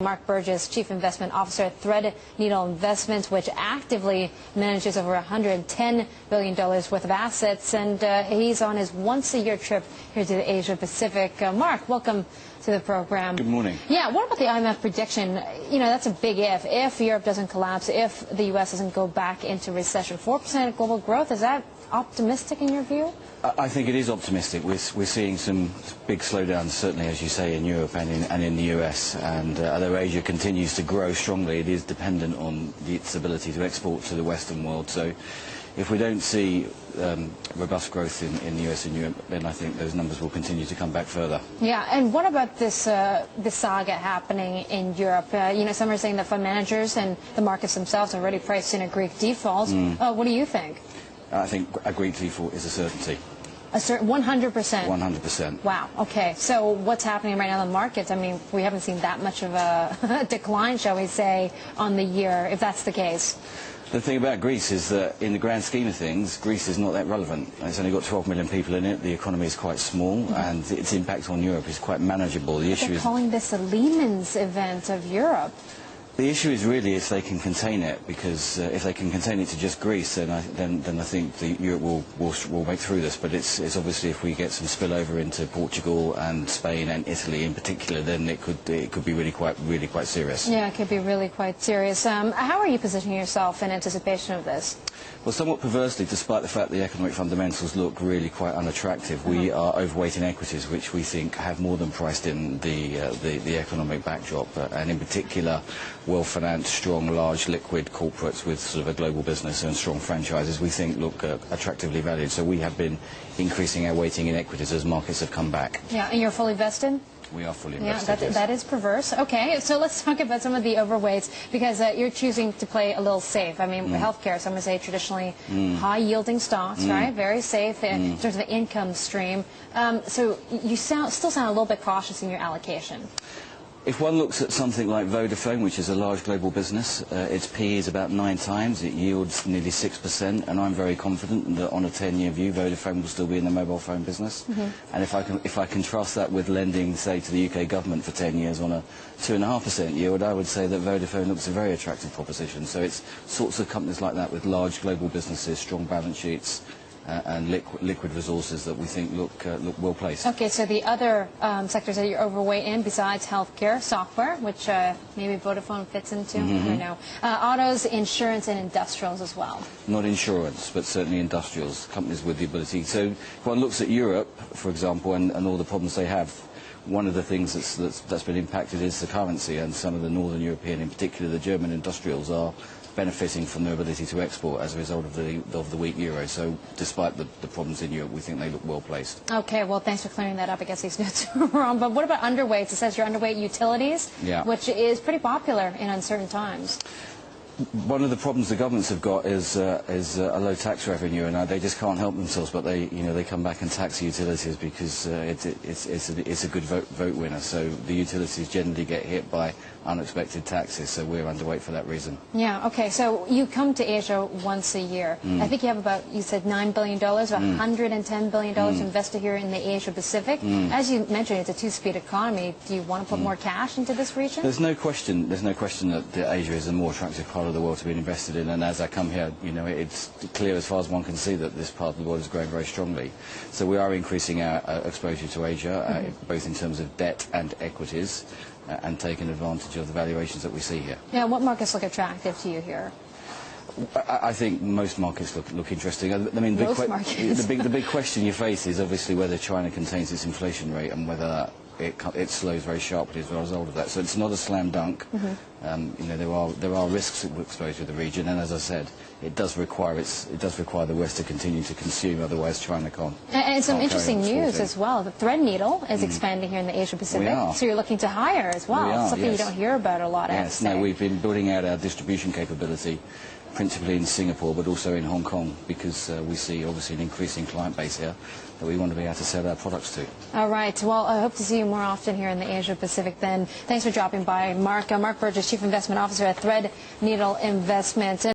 Mark Burgess, Chief Investment Officer at Threadneedle Investments, which actively manages over $110 billion worth of assets. And he's on his once-a-year trip here to the Asia-Pacific. Mark, welcome to the program. Good morning. Yeah, what about the IMF prediction? You know, that's a big if. If Europe doesn't collapse, if the U.S. doesn't go back into recession, 4% global growth, is that optimistic in your view? I think it is optimistic. We're seeing some big slowdowns, certainly, as you say, in Europe and in the US. And although Asia continues to grow strongly, it is dependent on its ability to export to the Western world. So if we don't see robust growth in the US and Europe, then I think those numbers will continue to come back further. Yeah, and what about this saga happening in Europe? You know, some are saying that fund managers and the markets themselves are already priced in a Greek default. What do you think? I think a Greek default is a certainty. A certain 100%? 100%. Wow. Okay. So what's happening right now in the markets? I mean, we haven't seen that much of a decline, shall we say, on the year, if that's the case. The thing about Greece is that in the grand scheme of things, Greece is not that relevant. It's only got 12 million people in it. The economy is quite small, and its impact on Europe is quite manageable. The issue They're is calling this a Lehman's event of Europe. The issue is really if they can contain it, because if they can contain it to just Greece, then I think Europe will make through this. But it's obviously if we get some spillover into Portugal and Spain and Italy in particular, then it could be really quite serious. Yeah, it could be really quite serious. How are you positioning yourself in anticipation of this? Well, somewhat perversely, despite the fact the economic fundamentals look really quite unattractive, we are overweight in equities, which we think have more than priced in the economic backdrop, and in particular, well-financed, strong, large, liquid corporates with sort of a global business and strong franchises we think look attractively valued. So we have been increasing our weighting in equities as markets have come back. Yeah, and you're fully vested? We are fully invested. Yeah, that is perverse. Okay, so let's talk about some of the overweights, because you're choosing to play a little safe. I mean, healthcare, some would say traditionally high-yielding stocks, right? Very safe in terms of the income stream. So you still sound a little bit cautious in your allocation. If one looks at something like Vodafone, which is a large global business, its PE is about 9 times, it yields nearly 6%, and I'm very confident that on a 10-year view, Vodafone will still be in the mobile phone business. And if I contrast that with lending, say, to the UK government for 10 years on a 2.5% yield, I would say that Vodafone looks a very attractive proposition. So it's sorts of companies like that with large global businesses, strong balance sheets, and liquid resources that we think look well placed. Okay, so the other sectors that you're overweight in, besides healthcare, software, which maybe Vodafone fits into, I don't know, autos, insurance, and industrials as well. Not insurance, but certainly industrials, companies with the ability. So if one looks at Europe, for example, and all the problems they have, one of the things that's been impacted is the currency, and some of the Northern European, in particular the German industrials, are benefiting from their ability to export as a result of the weak euro. So despite the problems in Europe, we think they look well placed. Okay, well, thanks for clearing that up. I guess these notes are wrong. But what about underweights? It says you're underweight utilities, which is pretty popular in uncertain times. One of the problems the governments have got is a low tax revenue, and they just can't help themselves. But they come back and tax utilities because it's a good vote winner. So the utilities generally get hit by unexpected taxes. So we're underweight for that reason. Yeah. Okay. So you come to Asia once a year. I think you have about, you said $9 billion, $110 billion invested here in the Asia Pacific. As you mentioned, it's a two-speed economy. Do you want to put more cash into this region? There's no question that Asia is a more attractive part of the world to be invested in, and as I come here, you know, it's clear as far as one can see that this part of the world is growing very strongly. So we are increasing our exposure to Asia, both in terms of debt and equities, and taking advantage of the valuations that we see here. Yeah, what markets look attractive to you here? I think most markets look interesting. I mean, the big question you face is obviously whether China contains its inflation rate and whether it slows very sharply as a result of that. So it's not a slam dunk. You know, there are risks exposed to the region, and as I said, it does require the West to continue to consume. Otherwise, China can't. And some interesting news as well. The Threadneedle is expanding here in the Asia Pacific. So you're looking to hire as well. Something you don't hear about a lot. Yes. No, we've been building out our distribution capability, principally in Singapore, but also in Hong Kong, because we see obviously an increasing client base here that we want to be able to sell our products to. All right. Well, I hope to see you more often here in the Asia Pacific then. Thanks for dropping by, Mark. Mark Burgess, Chief Investment Officer at Threadneedle Investments.